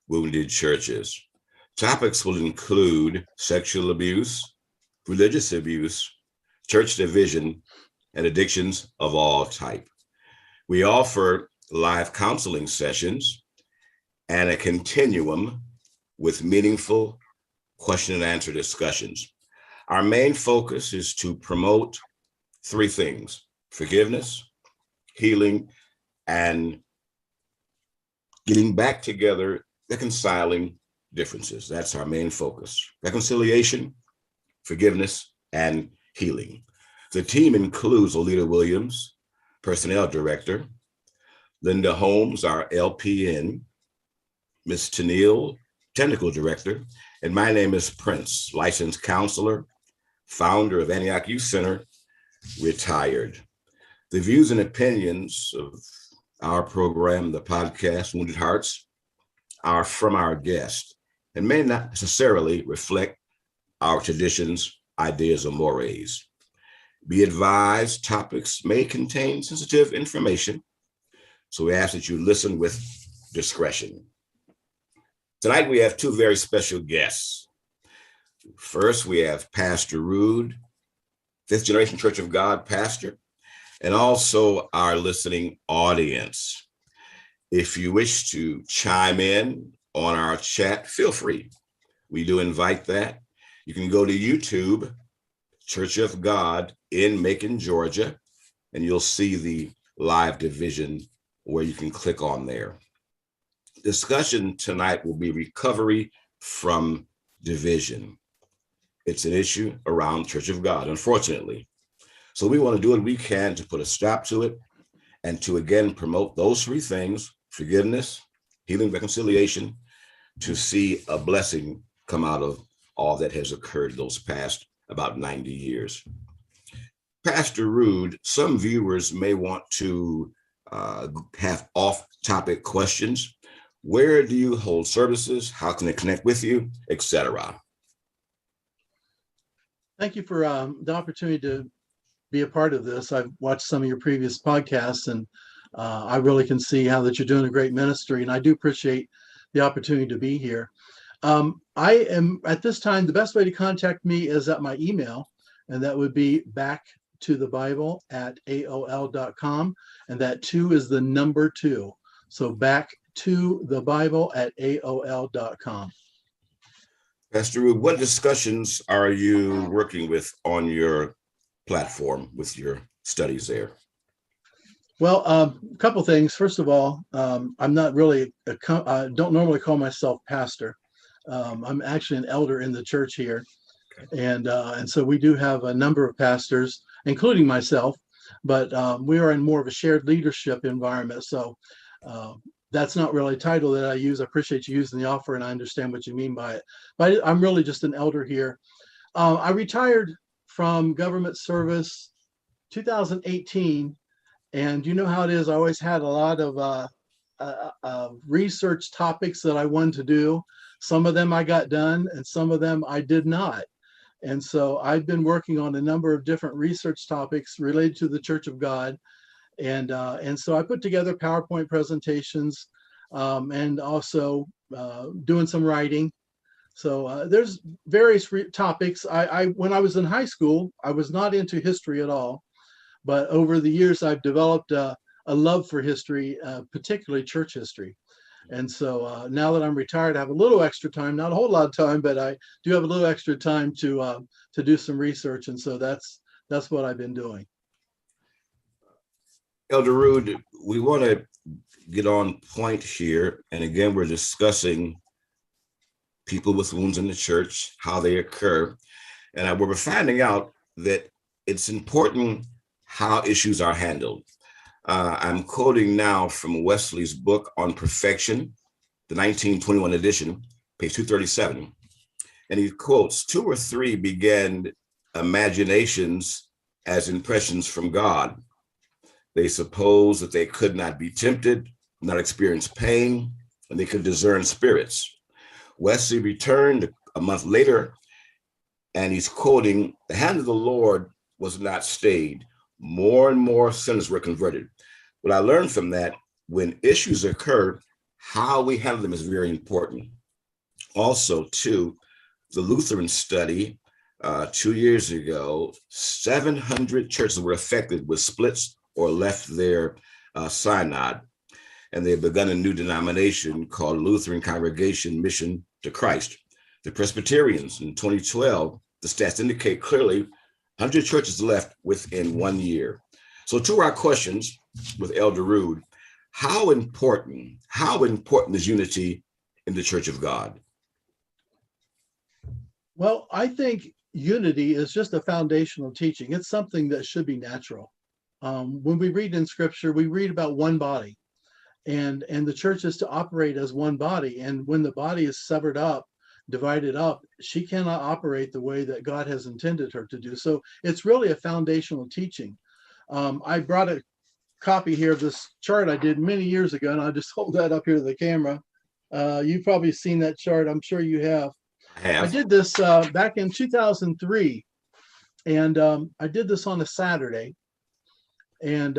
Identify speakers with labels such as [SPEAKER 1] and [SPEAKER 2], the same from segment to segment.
[SPEAKER 1] wounded churches. Topics will include sexual abuse, religious abuse, church division, and addictions of all type. We offer live counseling sessions and a continuum with meaningful question and answer discussions. Our main focus is to promote three things: forgiveness, healing, and getting back together, reconciling differences. That's our main focus: reconciliation, forgiveness, and healing. The team includes Olita Williams, Personnel Director, Linda Holmes, our LPN, Ms. Tennille, Technical Director, and my name is Prince, Licensed Counselor, founder of Antioch Youth Center, retired. The views and opinions of our program, the podcast, Wounded Hearts, are from our guests and may not necessarily reflect our traditions, ideas, or mores. Be advised, topics may contain sensitive information, so we ask that you listen with discretion. Tonight, we have two very special guests. First, we have Pastor Rude, fifth generation Church of God pastor, and also our listening audience. If you wish to chime in on our chat, feel free. We do invite that. You can go to YouTube, Church of God in Macon, Georgia, and you'll see the live division where you can click on there. Discussion tonight will be recovery from division. It's an issue around Church of God, unfortunately. So we want to do what we can to put a stop to it and to, again, promote those three things: forgiveness, healing, reconciliation, to see a blessing come out of all that has occurred those past about 90 years. Pastor Rude, some viewers may want to have off-topic questions. Where do you hold services? How can they connect with you, etc.?
[SPEAKER 2] Thank you for the opportunity to be a part of this. I've watched some of your previous podcasts, and I really can see how that you're doing a great ministry, and I do appreciate the opportunity to be here. I am, at this time, the best way to contact me is at my email, and that would be backtothebible@aol.com, and that 2 is the number 2. So backtothebible@aol.com.
[SPEAKER 1] Pastor Rude, what discussions are you working with on your platform with your studies there?
[SPEAKER 2] Well, a couple things. First of all, I'm not really, I don't normally call myself pastor. I'm actually an elder in the church here. And so we do have a number of pastors, including myself, but we are in more of a shared leadership environment. So that's not really a title that I use. I appreciate you using the offer, and I understand what you mean by it. But I'm really just an elder here. I retired from government service 2018, and you know how it is. I always had a lot of research topics that I wanted to do. Some of them I got done, and some of them I did not. And so I've been working on a number of different research topics related to the Church of God. And so I put together PowerPoint presentations and also doing some writing. So there's various topics. When I was in high school, I was not into history at all. But over the years, I've developed a love for history, particularly church history. And so now that I'm retired, I have a little extra time, not a whole lot of time, but I do have a little extra time to do some research. And so that's what I've been doing.
[SPEAKER 1] Elder Rude, we want to get on point here. And again, we're discussing people with wounds in the church, how they occur. And we're finding out that it's important how issues are handled. I'm quoting now from Wesley's book on perfection, the 1921 edition, page 237. And he quotes, 2 or 3 began imaginations as impressions from God. They supposed that they could not be tempted, not experience pain, and they could discern spirits. Wesley returned a month later, and he's quoting, the hand of the Lord was not stayed. More and more sinners were converted. What I learned from that, when issues occur, how we handle them is very important. Also, too, the Lutheran study 2 years ago, 700 churches were affected with splits or left their synod, and they've begun a new denomination called Lutheran Congregation Mission to Christ. The Presbyterians in 2012, the stats indicate clearly 100 churches left within 1 year. So to our questions with Elder Rood, how important is unity in the Church of God?
[SPEAKER 2] Well, I think unity is just a foundational teaching. It's something that should be natural. When we read in Scripture, we read about one body, and the church is to operate as one body. And when the body is severed up, divided up, she cannot operate the way that God has intended her to do. So it's really a foundational teaching. I brought a copy here of this chart I did many years ago, and I'll just hold that up here to the camera. You've probably seen that chart. I'm sure you have. I did this back in 2003, and I did this on a Saturday. And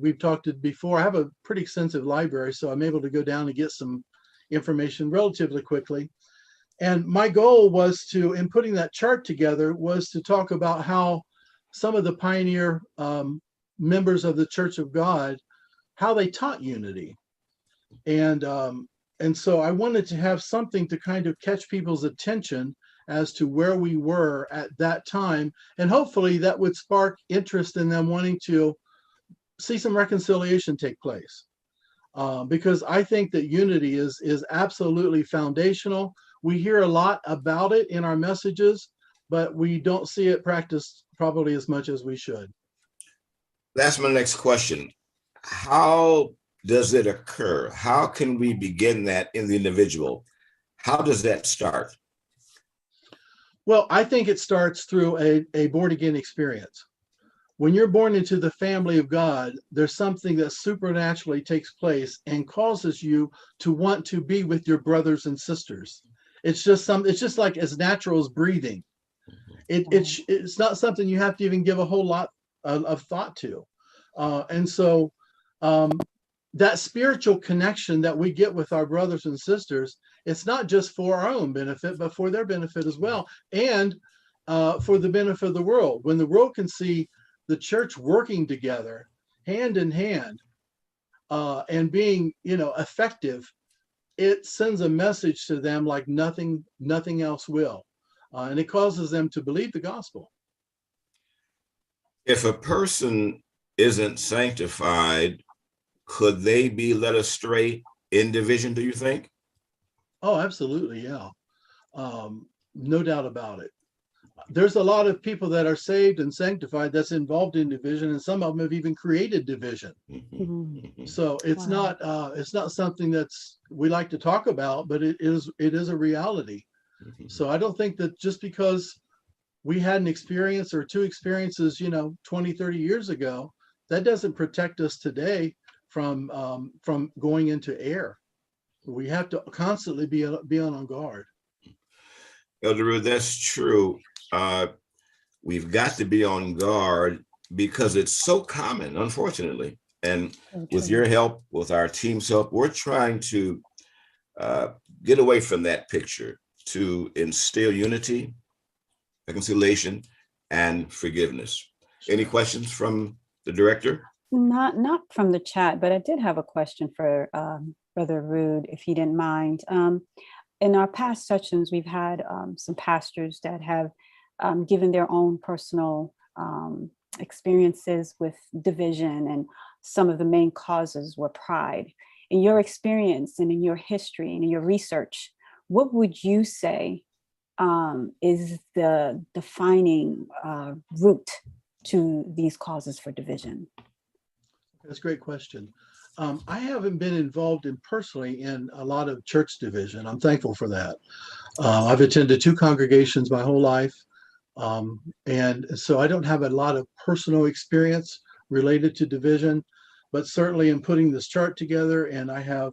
[SPEAKER 2] we've talked before, I have a pretty extensive library, so I'm able to go down and get some information relatively quickly. And my goal was to, in putting that chart together, was to talk about how some of the pioneer members of the Church of God, how they taught unity. And so I wanted to have something to kind of catch people's attention as to where we were at that time. And hopefully that would spark interest in them wanting to see some reconciliation take place. Because I think that unity is absolutely foundational. We hear a lot about it in our messages, but we don't see it practiced probably as much as we should.
[SPEAKER 1] That's my next question. How does it occur? How can we begin that in the individual? How does that start?
[SPEAKER 2] Well, I think it starts through a born again experience. When you're born into the family of God, there's something that supernaturally takes place and causes you to want to be with your brothers and sisters. It's just like as natural as breathing. It's not something you have to even give a whole lot of thought to. And so that spiritual connection that we get with our brothers and sisters, it's not just for our own benefit, but for their benefit as well. And for the benefit of the world. When the world can see the church working together, hand in hand, and being, effective, it sends a message to them like nothing else will. And it causes them to believe the gospel.
[SPEAKER 1] If a person isn't sanctified, could they be led astray in division, do you think?
[SPEAKER 2] Oh, absolutely, yeah. No doubt about it. There's a lot of people that are saved and sanctified that's involved in division, and some of them have even created division. So it's not something that's we like to talk about, but it is a reality. So I don't think that just because we had an experience or two experiences, 20, 30 years ago, that doesn't protect us today from going into error. We have to constantly be on guard.
[SPEAKER 1] Elder Rood, that's true. We've got to be on guard because it's so common, unfortunately. And with your help, with our team's help, we're trying to get away from that picture to instill unity, reconciliation, and forgiveness. Any questions from the director?
[SPEAKER 3] Not from the chat, but I did have a question for Brother Rood, if he didn't mind. In our past sessions, we've had some pastors that have given their own personal experiences with division, and some of the main causes were pride. In your experience and in your history and in your research, what would you say is the defining root to these causes for division?
[SPEAKER 2] That's a great question. I haven't been involved personally in a lot of church division. I'm thankful for that. I've attended 2 congregations my whole life. And so I don't have a lot of personal experience related to division, but certainly in putting this chart together, and I have,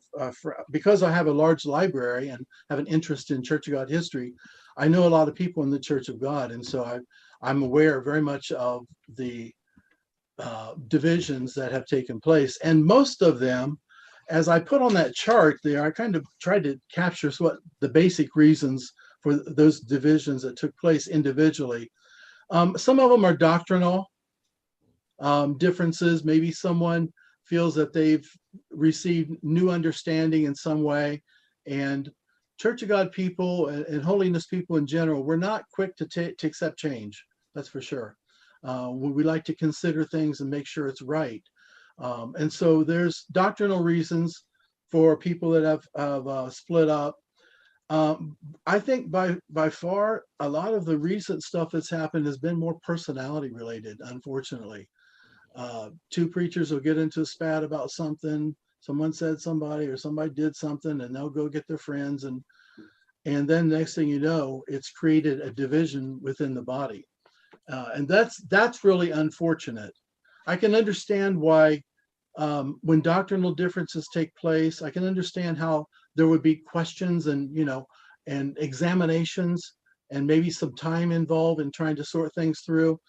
[SPEAKER 2] because I have a large library and have an interest in Church of God history, I know a lot of people in the Church of God. And so I'm aware very much of the divisions that have taken place. And most of them as I put on that chart there, I kind of tried to capture what the basic reasons for those divisions that took place individually. Some of them are doctrinal differences. Maybe someone feels that they've received new understanding in some way. And Church of God people and holiness people in general, we're not quick to accept change. That's for sure. We like to consider things and make sure it's right. And so there's doctrinal reasons for people that have split up. I think by far, a lot of the recent stuff that's happened has been more personality related, unfortunately. Two preachers will get into a spat about something. Someone said somebody or somebody did something, and they'll go get their friends. And then next thing you know, it's created a division within the body. And that's really unfortunate. I can understand why when doctrinal differences take place, I can understand how there would be questions and examinations and maybe some time involved in trying to sort things through.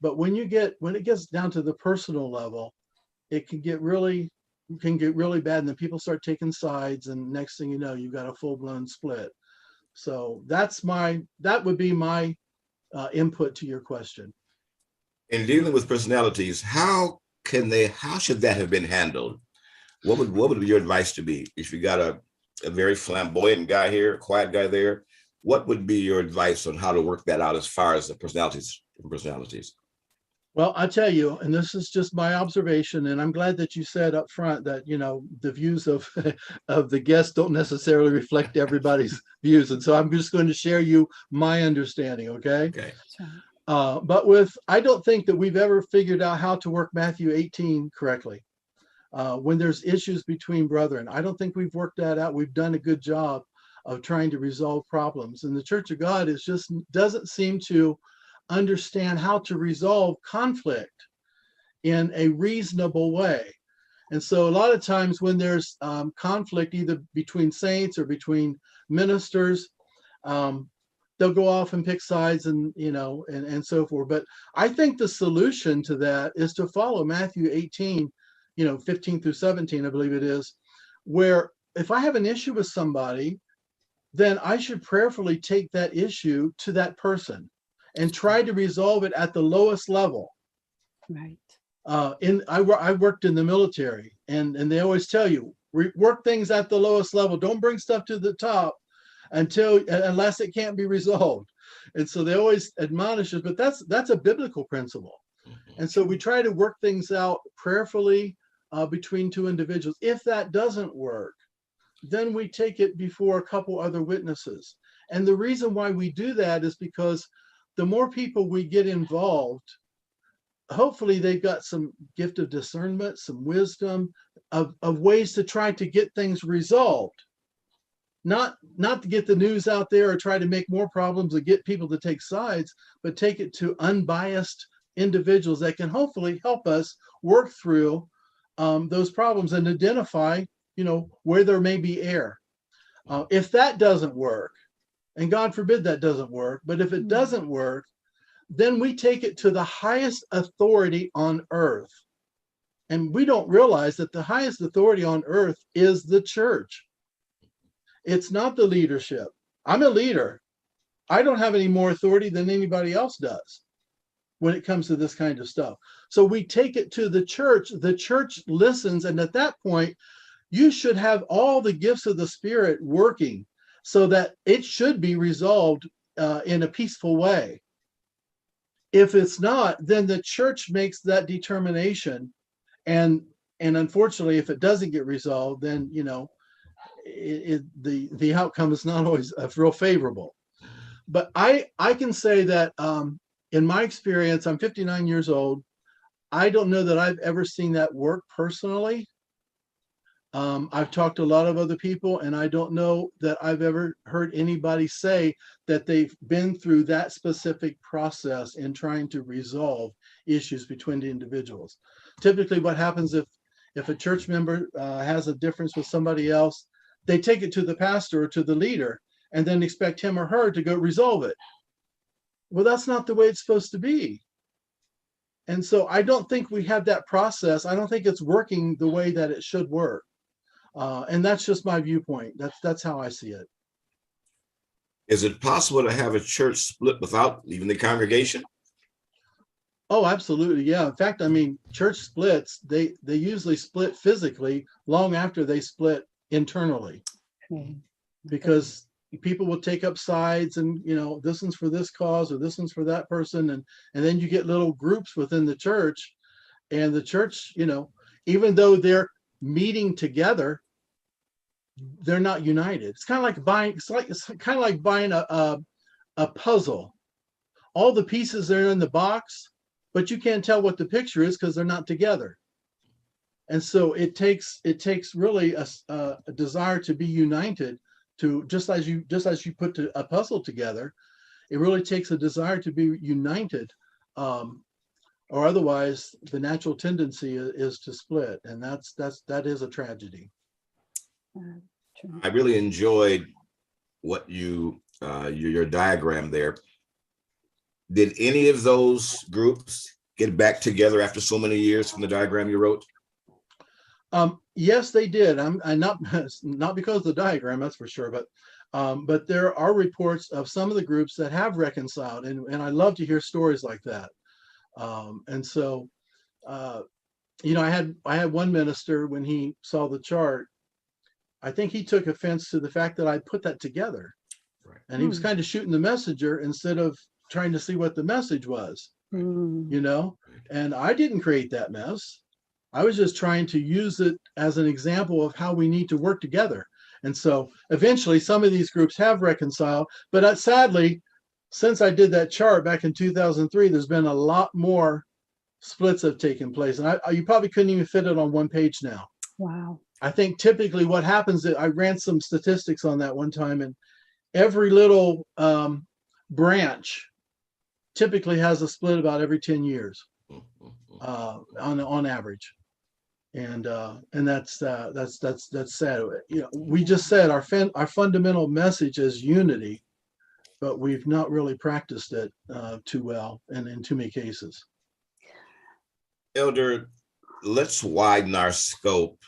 [SPEAKER 2] But when it gets down to the personal level, it can get really bad, and then people start taking sides, and next thing you know, you've got a full-blown split. So that would be my input to your question.
[SPEAKER 1] In dealing with personalities, how should that have been handled? What would your advice to be? If you got a very flamboyant guy here, a quiet guy there, what would be your advice on how to work that out as far as the personalities?
[SPEAKER 2] Well, I tell you, and this is just my observation, and I'm glad that you said up front that, the views of of the guests don't necessarily reflect everybody's views. And so I'm just going to share you my understanding, okay?
[SPEAKER 1] Okay.
[SPEAKER 2] But I don't think that we've ever figured out how to work Matthew 18 correctly. When there's issues between brethren, I don't think we've worked that out. We've done a good job of trying to resolve problems. And the Church of God doesn't seem to understand how to resolve conflict in a reasonable way. And so a lot of times when there's conflict either between saints or between ministers, they'll go off and pick sides and so forth. But I think the solution to that is to follow Matthew 18, 15 through 17, I believe it is, where if I have an issue with somebody, then I should prayerfully take that issue to that person and try to resolve it at the lowest level.
[SPEAKER 3] Right.
[SPEAKER 2] I worked in the military, and they always tell you, work things at the lowest level. Don't bring stuff to the top unless it can't be resolved. And so they always admonish us, but that's a biblical principle. And so we try to work things out prayerfully between two individuals. If that doesn't work, then we take it before a couple other witnesses. And the reason why we do that is because the more people we get involved, hopefully they've got some gift of discernment, some wisdom of ways to try to get things resolved. Not to get the news out there or try to make more problems or get people to take sides, but take it to unbiased individuals that can hopefully help us work through those problems and identify, where there may be error. If that doesn't work, and God forbid that doesn't work, but if it doesn't work, then we take it to the highest authority on earth. And we don't realize that the highest authority on earth is the church. It's not the leadership. I'm a leader. I don't have any more authority than anybody else does when it comes to this kind of stuff. So we take it to the church. The church listens. And at that point, you should have all the gifts of the Spirit working so that it should be resolved in a peaceful way. If it's not, then the church makes that determination. And unfortunately, if it doesn't get resolved, then, the outcome is not always real favorable. But I can say that in my experience, I'm 59 years old. I don't know that I've ever seen that work personally. I've talked to a lot of other people, and I don't know that I've ever heard anybody say that they've been through that specific process in trying to resolve issues between the individuals. Typically, what happens if a church member has a difference with somebody else, they take it to the pastor or to the leader and then expect him or her to go resolve it. Well, that's not the way it's supposed to be. And so I don't think we have that process. I don't think it's working the way that it should work. And that's just my viewpoint. That's how I see it.
[SPEAKER 1] Is it possible to have a church split without leaving the congregation?
[SPEAKER 2] Oh, absolutely. Yeah. In fact, I mean, church splits, they usually split physically long after they split internally, because people will take up sides and, this one's for this cause or this one's for that person. And then you get little groups within the church, and the church, even though they're meeting together, they're not united. It's kind of like buying a puzzle. All the pieces are in the box, but you can't tell what the picture is because they're not together. And so it takes really a desire to be united, to just as you put a puzzle together. It really takes a desire to be united, or otherwise the natural tendency is to split, and that is a tragedy.
[SPEAKER 1] I really enjoyed what your diagram there. Did any of those groups get back together after so many years from the diagram you wrote?
[SPEAKER 2] Yes, they did. I'm not because of the diagram, that's for sure, but there are reports of some of the groups that have reconciled, and I love to hear stories like that. And so, I had one minister, when he saw the chart, I think he took offense to the fact that I put that together.
[SPEAKER 1] Right.
[SPEAKER 2] And he was kind of shooting the messenger instead of trying to see what the message was, and I didn't create that mess. I was just trying to use it as an example of how we need to work together. And so eventually some of these groups have reconciled, but sadly, since I did that chart back in 2003, there's been a lot more splits have taken place. And you probably couldn't even fit it on one page now.
[SPEAKER 3] Wow.
[SPEAKER 2] I think typically what happens is, I ran some statistics on that one time, and every little branch typically has a split about every 10 years on average. And that's sad. We just said our fundamental message is unity, but we've not really practiced it too well, and in too many cases.
[SPEAKER 1] Elder, let's widen our scope.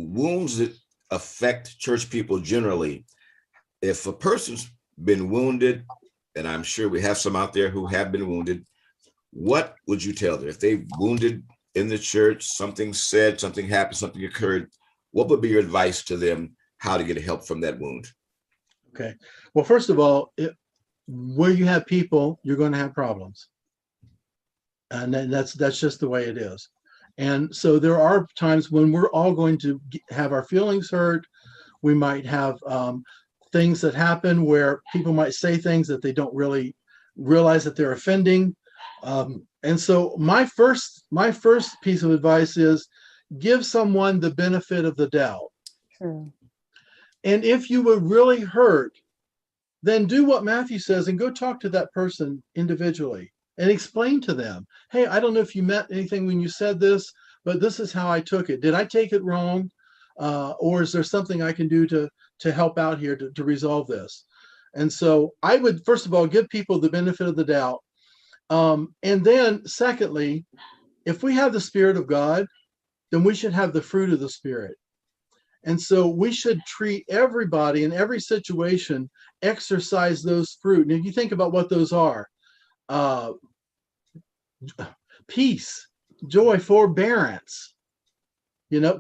[SPEAKER 1] Wounds that affect church people generally. If a person's been wounded, and I'm sure we have some out there who have been wounded, what would you tell them? If they wounded in the church, something said, something happened, something occurred, what would be your advice to them how to get help from that wound?
[SPEAKER 2] Okay. Well, first of all, where you have people, you're going to have problems. And that's just the way it is. And so there are times when we're all going to have our feelings hurt. We might have things that happen where people might say things that they don't really realize that they're offending. And so my first piece of advice is give someone the benefit of the doubt.
[SPEAKER 3] True.
[SPEAKER 2] And if you were really hurt, then do what Matthew says and go talk to that person individually and explain to them, hey, I don't know if you meant anything when you said this, but this is how I took it. Did I take it wrong? Or is there something I can do to help out here to resolve this? And so I would, first of all, give people the benefit of the doubt. And then secondly, if we have the Spirit of God, then we should have the fruit of the Spirit. And so we should treat everybody in every situation, exercise those fruit. And if you think about what those are, peace, joy, forbearance,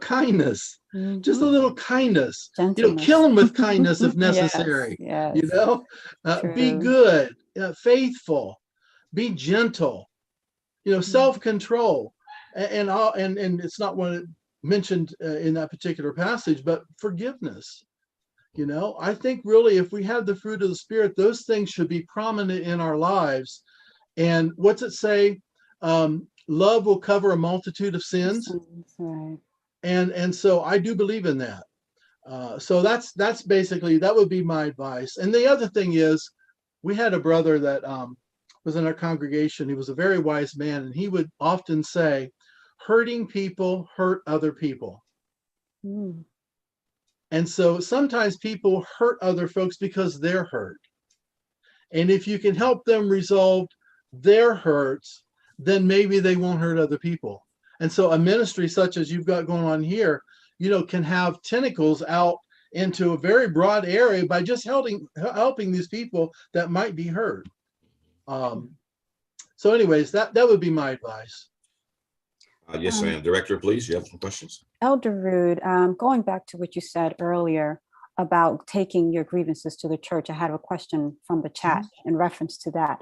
[SPEAKER 2] kindness, just a little kindness, kill them with kindness if necessary,
[SPEAKER 3] yes.
[SPEAKER 2] Be good, faithful, be gentle, self-control. And it's not what it mentioned in that particular passage, but forgiveness. I think really if we have the fruit of the Spirit, those things should be prominent in our lives. And what's it say? Love will cover a multitude of sins.
[SPEAKER 3] Right.
[SPEAKER 2] And so I do believe in that. So that's basically, that would be my advice. And the other thing is, we had a brother that was in our congregation. He was a very wise man, and he would often say, hurting people hurt other people.
[SPEAKER 3] Mm.
[SPEAKER 2] And so sometimes people hurt other folks because they're hurt. And if you can help them resolve their hurts, then maybe they won't hurt other people. And so a ministry such as you've got going on here can have tentacles out into a very broad area by just helping these people that might be hurt. So anyways, that would be my advice.
[SPEAKER 1] Yes, ma'am. Director, please, you have some questions?
[SPEAKER 3] Elder Rude, going back to what you said earlier about taking your grievances to the church, I had a question from the chat in reference to that.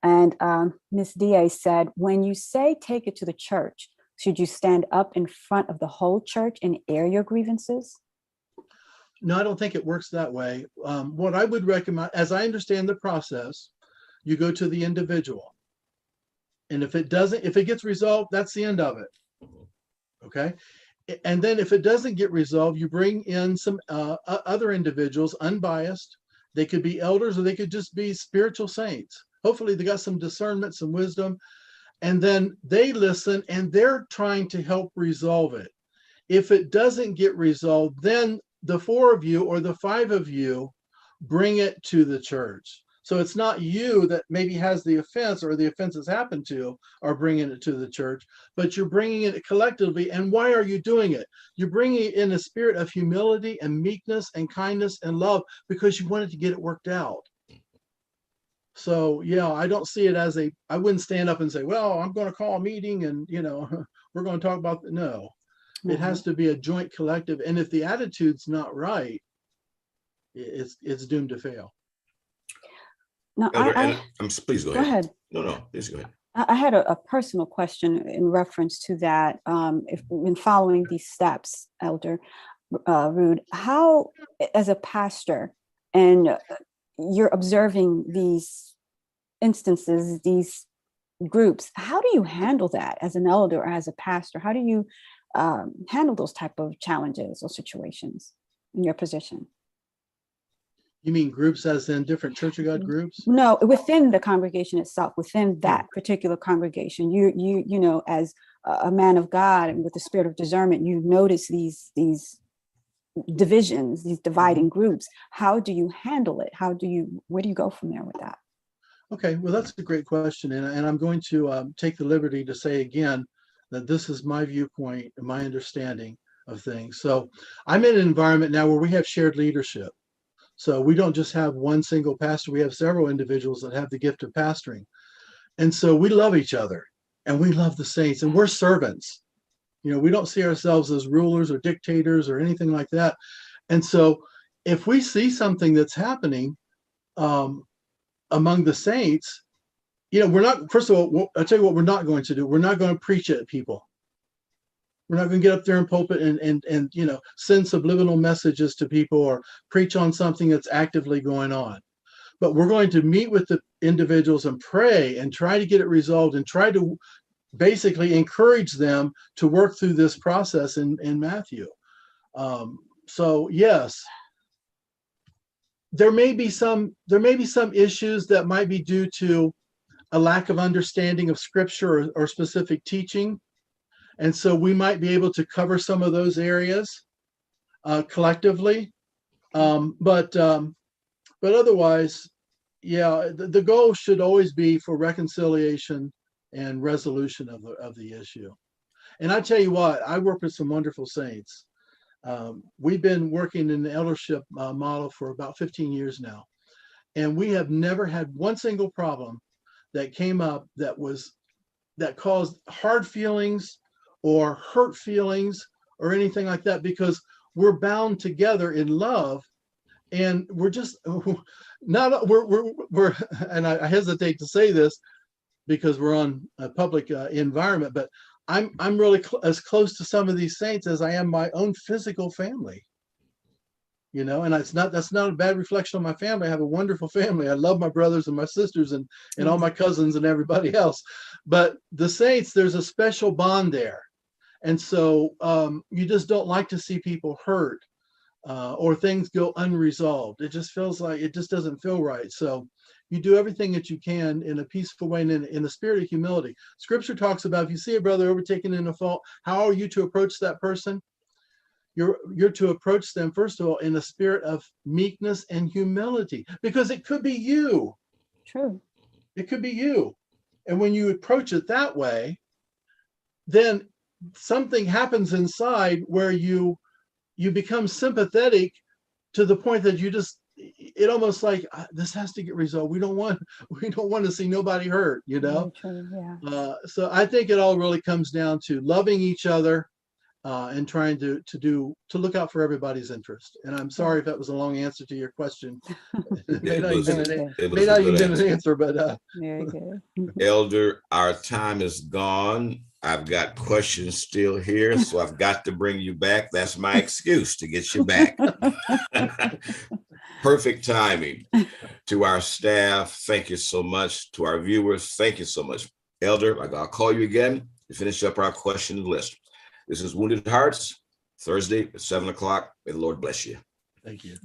[SPEAKER 3] And Ms. Diaz said, when you say take it to the church, should you stand up in front of the whole church and air your grievances?
[SPEAKER 2] No, I don't think it works that way. What I would recommend, as I understand the process, you go to the individual. And if it gets resolved, that's the end of it. Okay. And then if it doesn't get resolved, you bring in some other individuals, unbiased. They could be elders or they could just be spiritual saints. Hopefully they got some discernment, some wisdom, and then they listen and they're trying to help resolve it. If it doesn't get resolved, then the 4 of you or the 5 of you bring it to the church. So it's not you that maybe has the offense or the offense has happened to are bringing it to the church, but you're bringing it collectively. And why are you doing it? You're bringing it in a spirit of humility and meekness and kindness and love because you wanted to get it worked out. So, yeah, I don't see it as I wouldn't stand up and say, well, I'm going to call a meeting and, we're going to talk about no. It has to be a joint collective. And if the attitude's not right, it's doomed to fail.
[SPEAKER 3] No,
[SPEAKER 1] please go ahead. No, please go ahead.
[SPEAKER 3] I had a personal question in reference to that. If in following these steps, Elder Rude, how, as a pastor, and you're observing these instances, these groups, how do you handle that as an elder or as a pastor? How do you handle those type of challenges or situations in your position?
[SPEAKER 2] You mean groups as in different Church of God groups?
[SPEAKER 3] No, within the congregation itself, within that particular congregation, you as a man of God and with the spirit of discernment, you notice these divisions, these dividing groups. How do you handle it? Where do you go from there with that?
[SPEAKER 2] Okay, well, that's a great question. And I'm going to take the liberty to say again that this is my viewpoint and my understanding of things. So I'm in an environment now where we have shared leadership. So we don't just have one single pastor, we have several individuals that have the gift of pastoring. And so we love each other and we love the saints and we're servants. We don't see ourselves as rulers or dictators or anything like that. And so if we see something that's happening among the saints, we're not, first of all, I'll tell you what we're not going to do. We're not going to preach at people. We're not going to get up there in pulpit and send subliminal messages to people or preach on something that's actively going on. But we're going to meet with the individuals and pray and try to get it resolved and try to basically encourage them to work through this process in Matthew. So yes, there may be some issues that might be due to a lack of understanding of scripture or specific teaching. And so we might be able to cover some of those areas collectively. But otherwise, yeah, the goal should always be for reconciliation and resolution of the issue. And I tell you what, I work with some wonderful saints. We've been working in the eldership model for about 15 years now. And we have never had one single problem that came up that caused hard feelings or hurt feelings or anything like that, because we're bound together in love, and we're just not we're and I hesitate to say this because we're on a public environment, but I'm really as close to some of these saints as I am my own physical family. And that's not a bad reflection on my family. I have a wonderful family. I love my brothers and my sisters and all my cousins and everybody else. But the saints, there's a special bond there. And so you just don't like to see people hurt or things go unresolved. It just feels like it just doesn't feel right. So you do everything that you can in a peaceful way and in a spirit of humility. Scripture talks about if you see a brother overtaken in a fault, how are you to approach that person? You're to approach them, first of all, in a spirit of meekness and humility, because it could be you.
[SPEAKER 3] True.
[SPEAKER 2] It could be you. And when you approach it that way, then something happens inside where you you become sympathetic to the point that it almost like this has to get resolved. We don't want to see nobody hurt,
[SPEAKER 3] Very true, yeah.
[SPEAKER 2] So I think it all really comes down to loving each other, and trying to look out for everybody's interest. And I'm sorry if that was a long answer to your question. It may not even been an answer, but
[SPEAKER 3] very good.
[SPEAKER 1] Elder, our time is gone. I've got questions still here, so I've got to bring you back. That's my excuse to get you back. Perfect timing. To our staff, thank you so much. To our viewers, thank you so much. Elder, I'll call you again to finish up our question list. This is Wounded Hearts, Thursday at 7 o'clock. May the Lord bless you.
[SPEAKER 2] Thank you.